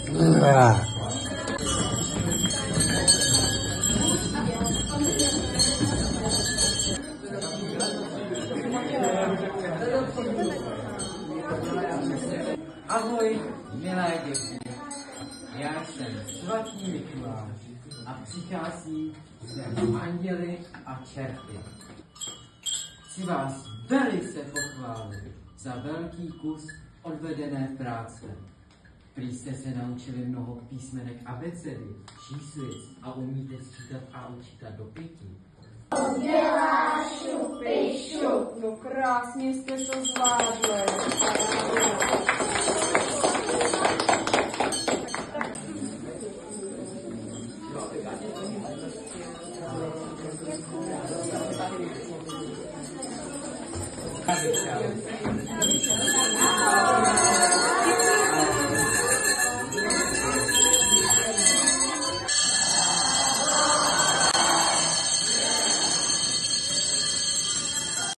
Ahoj, milé děti. Já jsem svatý Mikuláš a přichází sem anděli a čerty. Chci vás velice pochválit za velký kus odvedené práce. Prý jste se naučili mnoho písmenek abecedy, číslic a umíte sčítat a učítat do 5. Dělášu, píšu. No krásně jste to zvládli.